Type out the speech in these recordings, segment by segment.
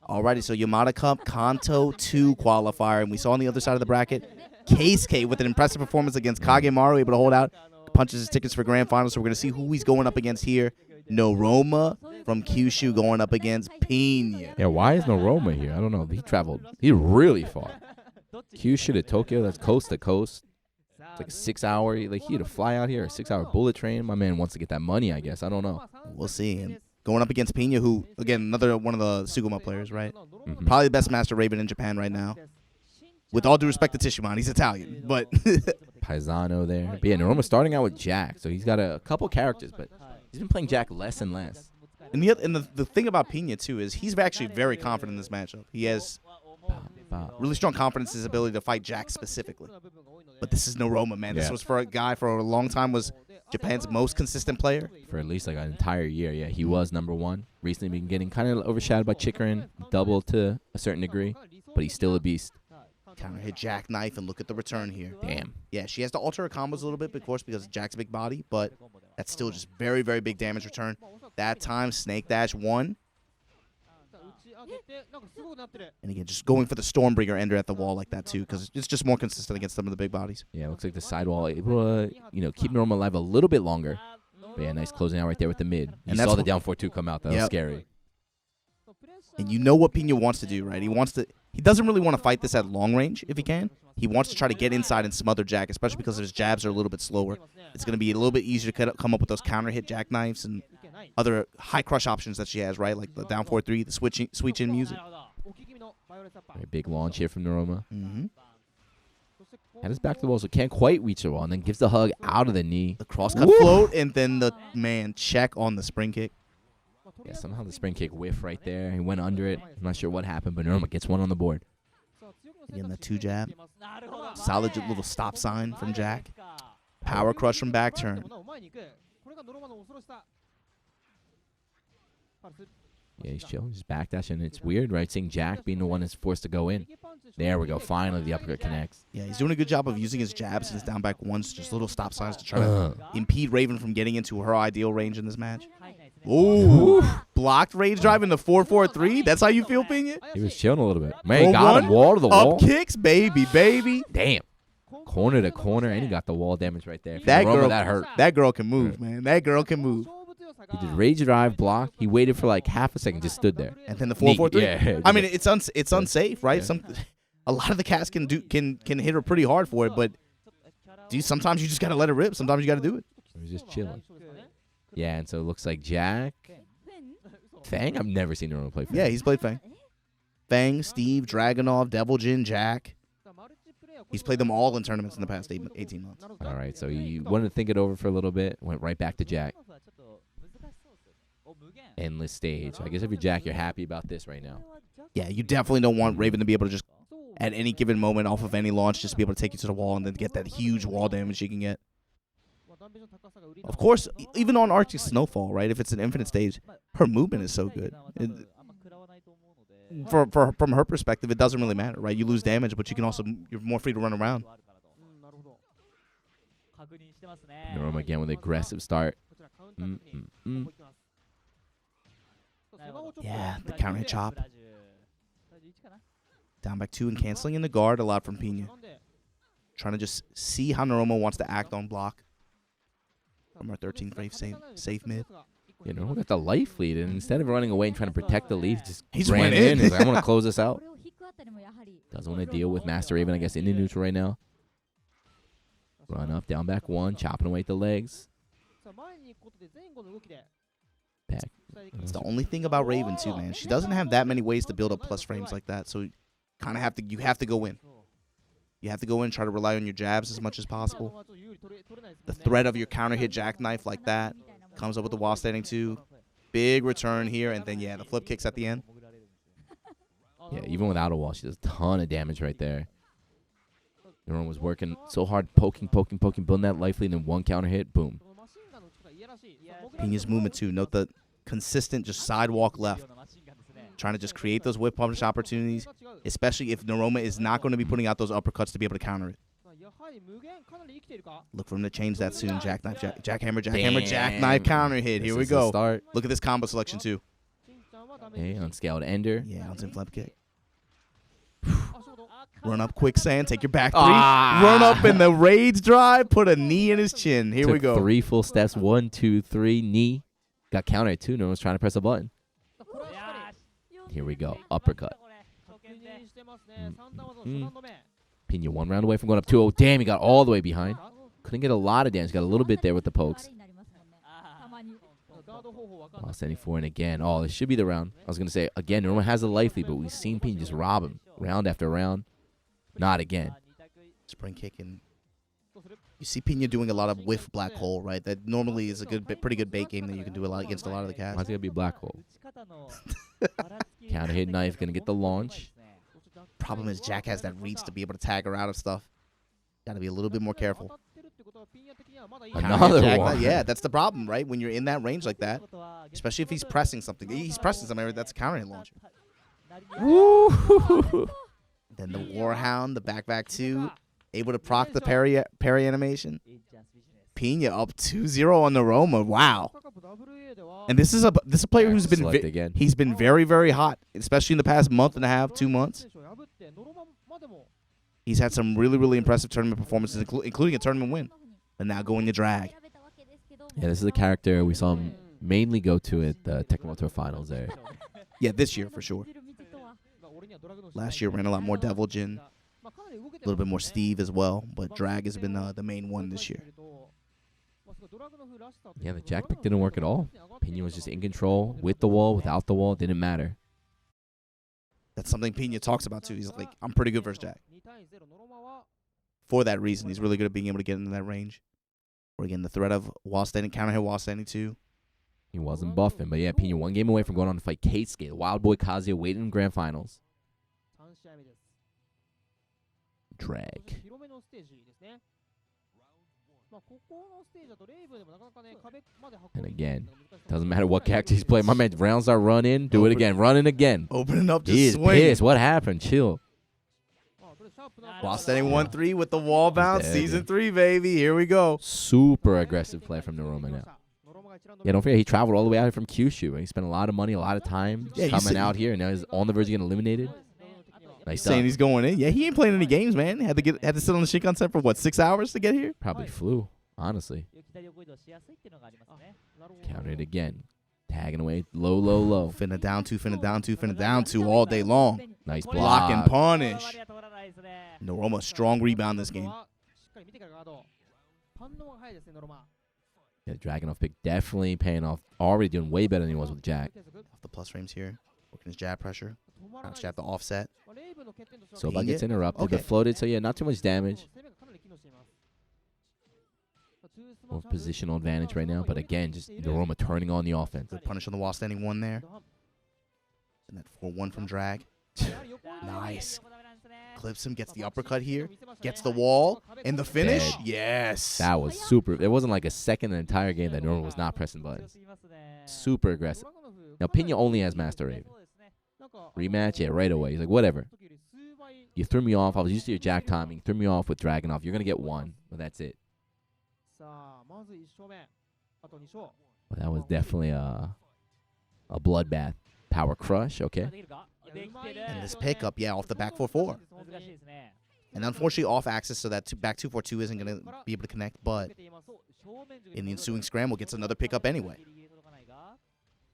Alrighty, so Yamada Cup, KANTO2 qualifier. And we saw on the other side of the bracket, Keisuke with an impressive performance against Kagemaru, able to hold out, punches his tickets for grand finals. So we're going to see who he's going up against here. Noroma from Kyushu going up against Pinya. Yeah, why is Noroma here? I don't know. He traveled. He really far. Kyushu to Tokyo, that's coast to coast. It's like a 6 hour. Like, he had to fly out here, a 6 hour bullet train. My man wants to get that money, I guess. I don't know. We'll see. And going up against Pinya, who, again, another one of the Suguma players, right? Probably the best Master Raven in Japan right now. With all due respect to Tishimon, he's Italian, but Paisano there. But yeah, Noroma's starting out with Jack, so he's got a couple characters, but he's been playing Jack less and less. And the thing about Pinya, too, is he's actually very confident in this matchup. He has really strong confidence in his ability to fight Jack specifically. But this is Noroma, man. This was for a guy for a long time was Japan's most consistent player. For at least like an entire year, yeah. He was #1. Recently been getting kind of overshadowed by Chikarin, double to a certain degree, but he's still a beast. Counter hit jackknife, and look at the return here. Damn. Yeah, she has to alter her combos a little bit, of course, because Jack's a big body, but that's still just very, very big damage return. That time, Snake Dash won. And again, just going for the Stormbringer ender at the wall like that, too, because it's just more consistent against some of the big bodies. Yeah, it looks like the sidewall able to, keep Noroma alive a little bit longer. But yeah, nice closing out right there with the mid. You saw the down 4-2 come out. That was scary. And you know what Pinya wants to do, right? He doesn't really want to fight this at long range if he can. He wants to try to get inside and smother Jack, especially because his jabs are a little bit slower. It's going to be a little bit easier to come up with those counter hit jackknives and other high crush options that she has, right? Like the down 4-3, the switch in music. Very big launch here from Noroma. Had his back to the wall, so can't quite reach the wall, and then gives the hug out of the knee. The cross-cut float, and then the, check on the spring kick. Yeah, somehow the spring kick whiff right there. He went under it. I'm not sure what happened, but Noroma gets one on the board. Again, the 2 jab. Solid little stop sign from Jack. Power crush from back turn. Yeah, he's chilling. Just backdashing. It's weird, right? Seeing Jack being the one that's forced to go in. There we go. Finally, the uppercut connects. Yeah, he's doing a good job of using his jabs and his down back ones, just little stop signs to try to impede Raven from getting into her ideal range in this match. Ooh, blocked rage drive in the 4-4-3. That's how you feel, Pinya? He was chilling a little bit. Man, he got him wall to the wall. Up kicks, baby. Damn. Corner to corner, and he got the wall damage right there. That hurt. That girl can move, man. That girl can move. He did rage drive, block. He waited for like half a second, just stood there. And then the 4-4-3. Yeah. I mean, it's unsafe, right? Yeah. A lot of the cats can hit her pretty hard for it, but sometimes you just gotta let it rip. Sometimes you gotta do it. He was just chilling. Yeah, and so it looks like Jack. Fang? I've never seen Noroma play Fang. Yeah, he's played Fang. Fang, Steve, Dragunov, Devil Jin, Jack. He's played them all in tournaments in the past 18 months. All right, so he wanted to think it over for a little bit, went right back to Jack. Endless stage. I guess if you're Jack, you're happy about this right now. Yeah, you definitely don't want Raven to be able to just, at any given moment off of any launch, just be able to take you to the wall and then get that huge wall damage you can get. Of course, even on Arctic Snowfall, right, if it's an infinite stage, her movement is so good. From her perspective, it doesn't really matter, right? You lose damage, but you're more free to run around. Noroma again with an aggressive start. Yeah, the counter hit chop. Down back 2 and canceling in the guard a lot from Pinya. Trying to just see how Noroma wants to act on block. From our 13th frame safe mid. Yeah, Noroma got the life lead, and instead of running away and trying to protect the lead, he's ran in. He's like, I want to close this out. Doesn't want to deal with Master Raven, I guess, in the neutral right now. Run up, down back 1, chopping away at the legs. Back. It's the only thing about Raven too, man. She doesn't have that many ways to build up plus frames like that, so you have to go in. You have to go in and try to rely on your jabs as much as possible. The threat of your counter hit jackknife like that comes up with the wall standing 2. Big return here, and then the flip kicks at the end. Yeah, even without a wall, she does a ton of damage right there. Noroma was working so hard, poking, building that life lead, and one counter hit, boom. Pinya's movement too. Note the consistent just sidewalk left. Trying to just create those whip punish opportunities, especially if Noroma is not going to be putting out those uppercuts to be able to counter it. Look for him to change that soon. Jackknife, jackhammer, jackknife, counter hit. Here we go. Look at this combo selection too. Hey, unscaled ender. Yeah, on flip kick. Run up quicksand, take your back three. Ah! Run up in the rage drive, put a knee in his chin. Here we Took go. 3 full steps. 1, 2, 3. Knee. Got countered too. No one's trying to press a button. Here we go. Uppercut. Pinya 1 round away from going up 2-0. Damn, he got all the way behind. Couldn't get a lot of damage. Got a little bit there with the pokes. Lost 74, and again. Oh, this should be the round. I was going to say, again, Noroma has a life lead, but we've seen Pinya just rob him round after round. Not again. Spring kick, and you see Pinya doing a lot of whiff black hole, right? That normally is a pretty good bait game that you can do a lot against a lot of the cats. Why's it going to be black hole? Counter hit knife. Going to get the launch. Problem is Jack has that reach to be able to tag her out of stuff. Got to be a little bit more careful. Another one. Yeah, that's the problem, right? When you're in that range like that, especially if he's pressing something. He's pressing something, that's a counter hit launcher. Woo! Then the Warhound, the back 2, able to proc the parry animation. Pinya up 2-0 on Noroma. Wow. And this is a player who's been he's been very, very hot, especially in the past month and a half, 2 months. He's had some really, really impressive tournament performances, including a tournament win. And now going to drag. Yeah, this is a character we saw him mainly go to at the TEKKEN Tour Finals there. Yeah, this year for sure. Last year ran a lot more Devil Jin, a little bit more Steve as well, but drag has been the main one this year. Yeah, the jack pick didn't work at all. Pinya was just in control, with the wall, without the wall, didn't matter. That's something Pinya talks about too. He's like, I'm pretty good versus Jack. For that reason, he's really good at being able to get into that range. Or again, the threat of wall standing, counter hit while standing too. He wasn't buffing, but yeah, Pinya 1 game away from going on to fight Keisuke, the Wild Boy Kazuya, waiting in grand finals. Drag. And again, doesn't matter what character he's playing. My man, rounds are running. Do it again. Running again. Opening up, just he is swing. pissed. What happened? Chill. While standing 1-3 with the wall bounce. Season 3, baby. Here we go. Super aggressive play from Noroma now. Yeah, don't forget, he traveled all the way out here from Kyushu. He spent a lot of money, a lot of time coming out here, and now he's on the verge of getting eliminated. Nice stuff. Saying he's going in. Yeah, he ain't playing any games, man. Had to sit on the Shinkansen for what, 6 hours to get here? Probably flew, honestly. Countered again. Tagging away. Low, low, low. Finna down 2, finna down 2, finna down 2 all day long. Nice block. Block and punish. Noroma, strong rebound this game. Yeah, Dragunov pick definitely paying off. Already doing way better than he was with Jack. Off the plus frames here. Working his jab pressure. Crouch jab the offset. So that gets interrupted, but floated. So yeah, not too much damage. More positional advantage right now, but again, just Noroma turning on the offense. Good punish on the wall standing 1 there. And that 4-1 from drag. Nice. Clips him, gets the uppercut here, gets the wall, and the finish. Dead. Yes. That was super. There wasn't like a second in the entire game that Noroma was not pressing buttons. Super aggressive. Now, Pinya only has MASTERRAVEN. Rematch, yeah, right away. He's like, whatever. You threw me off. I was used to your jack timing. You threw me off with Dragunov. You're going to get 1, but that's it. Well, that was definitely a bloodbath. Power crush, okay. And this pickup, yeah, off the back 4-4. And unfortunately off axis, so that back 2-4-2 isn't going to be able to connect, but in the ensuing scramble gets another pickup anyway.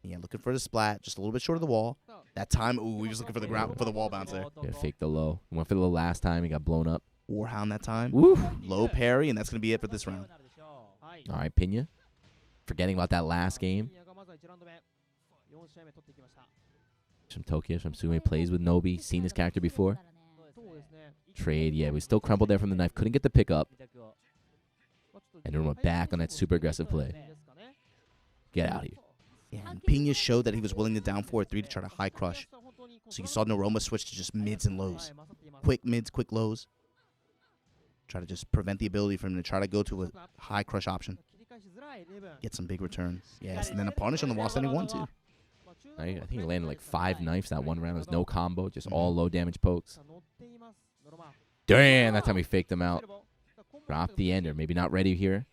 Yeah, looking for the splat, just a little bit short of the wall. That time, ooh, he was looking for the ground, for the wall bounce there. Yeah, fake the low. He went for the low last time. He got blown up. Warhound that time. Woo. Low parry, and that's going to be it for this round. All right, Pinya. Forgetting about that last game. From Tokyo, from Sume, plays with Nobi. Seen this character before. Trade, yeah, we still crumbled there from the knife. Couldn't get the pickup. And then we're back on that super aggressive play. Get out here. Yeah, and Pinya showed that he was willing to down 4-3 to try to high crush. So you saw Noroma switch to just mids and lows. Quick mids, quick lows. Try to just prevent the ability for him to try to go to a high crush option. Get some big returns. Yes, and then a punish on the wall standing 1, too. I think he landed like 5 knives that one round. There was no combo, just all low damage pokes. Damn, that time he faked them out. Drop the ender. Maybe not ready here.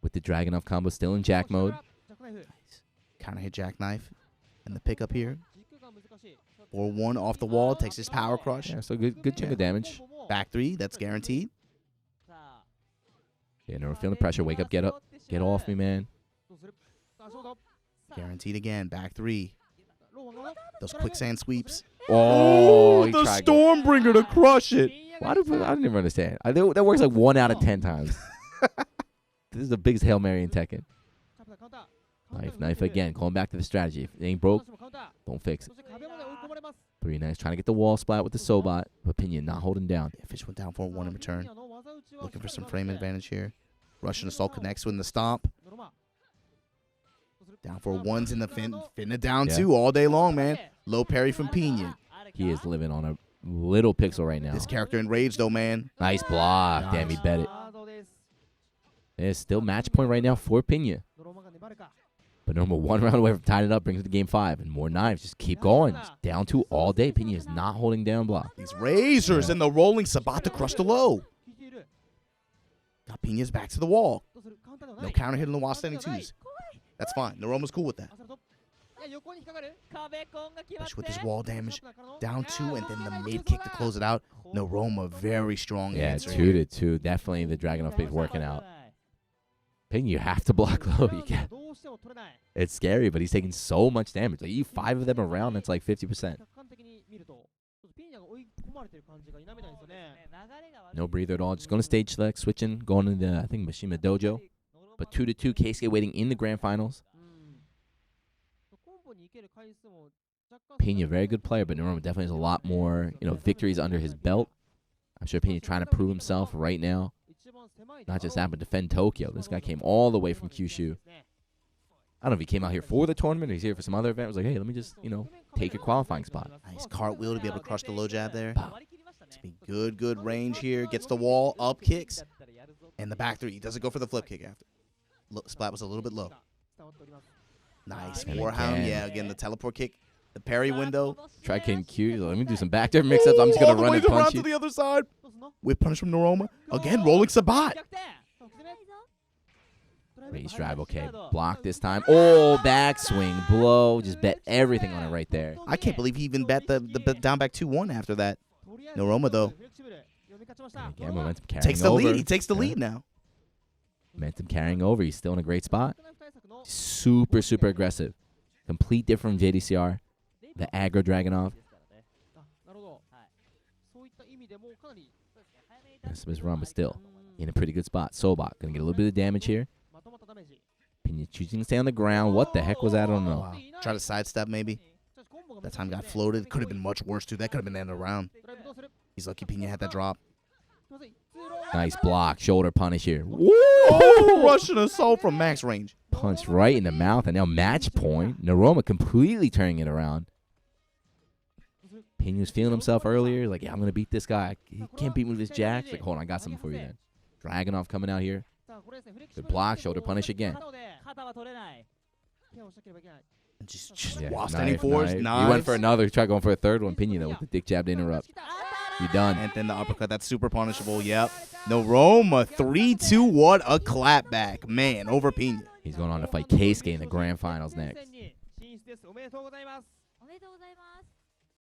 With the Dragunov combo still in jack mode. Kind of hit jackknife. And the pickup here. 4-1 off the wall. Takes his power crush. Yeah, so good chunk of damage. Back 3. That's guaranteed. Yeah, no, we're feeling the pressure. Wake up, get up. Get off me, man. Guaranteed again. Back 3. Those quicksand sweeps. Oh, he the tried Stormbringer to crush it. Why do I don't even understand. That works like 1 out of 10 times. This is the biggest Hail Mary in Tekken. Knife again. Going back to the strategy. If it ain't broke, don't fix it. 3 nice. Trying to get the wall splat with the Sobot. But Pinya not holding down. Yeah, Fish went down for a 1 in return. Looking for some frame advantage here. Russian Assault connects with the stomp. Down for 1s in the finna down 2 all day long, man. Low parry from Pinya. He is living on a little pixel right now. This character enraged though, man. Nice block. Nice. Damn, he bet it. There's still match point right now for Pinya. But Noroma 1 round away from tying it up, brings it to game 5. And more knives. Just keep going. Just down 2 all day. Pinya is not holding down block. These razors and the rolling Sabat to crush the low. Got Pinya's back to the wall. No counter hit on the while standing 2s. That's fine. Noroma's cool with that. Especially with his wall damage. Down 2 and then the mid kick to close it out. Noroma very strong. Yeah, answer 2 to 2. Definitely the Dragunov pick working out. Pinya, you have to block low. You can't. It's scary, but he's taking so much damage. Like, you 5 of them around, that's like 50%. No breather at all. Just going to stage select, switching, going to the, I think, Mishima Dojo. But 2 to 2, Keisuke waiting in the grand finals. Pinya, very good player, but Noroma definitely has a lot more, victories under his belt. I'm sure Pinya trying to prove himself right now. Not just that, but defend Tokyo. This guy came all the way from Kyushu. I don't know if he came out here for the tournament or he's here for some other event. Was like, hey, let me just, take your qualifying spot. Nice cartwheel to be able to crush the low jab there. It's be good range here. Gets the wall, up kicks, and the back 3. He doesn't go for the flip kick after. Splat was a little bit low. Nice. Warhound, yeah, again, the teleport kick. The parry window. Try getting cute. Let me do some back there mix-ups. I'm just going to run and punch you. To the other side. Whip punish from Noroma. Again, rolling Sabat. Raise drive, okay. Block this time. Oh, backswing, blow. Just bet everything on it right there. I can't believe he even bet the down back 2-1 after that. Noroma, though. Again, momentum carrying Takes the over. lead. He takes the lead now. Momentum carrying over. He's still in a great spot. Super aggressive. Complete different from JDCR. The aggro Dragunov. That's his run, but still in a pretty good spot. Sobot gonna get a little bit of damage here. Pinya choosing to stay on the ground. What the heck was that? I don't know. Wow. Try to sidestep maybe. That time got floated. Could have been much worse too. That could have been the end of the round. He's lucky Pinya had that drop. Nice block. Shoulder punish here. Oh, Russian assault from max range. Punch right in the mouth, and now match point. Noroma completely turning it around. Pinya was feeling himself earlier. Like, yeah, I'm going to beat this guy. He can't beat me with his jacks. Like, hold on, I got something for you then. Dragunov coming out here. Good block. Shoulder punish again. Just Yeah, while standing knife, fours. knife. Nice. He went for another. He tried going for a third one. Pinya, though, with the dick jab to interrupt. You done. And then the uppercut. That's super punishable. Yep. Noroma 3-2. What a clapback. Man, over Pinya. He's going on to fight Keisuke in the grand finals next.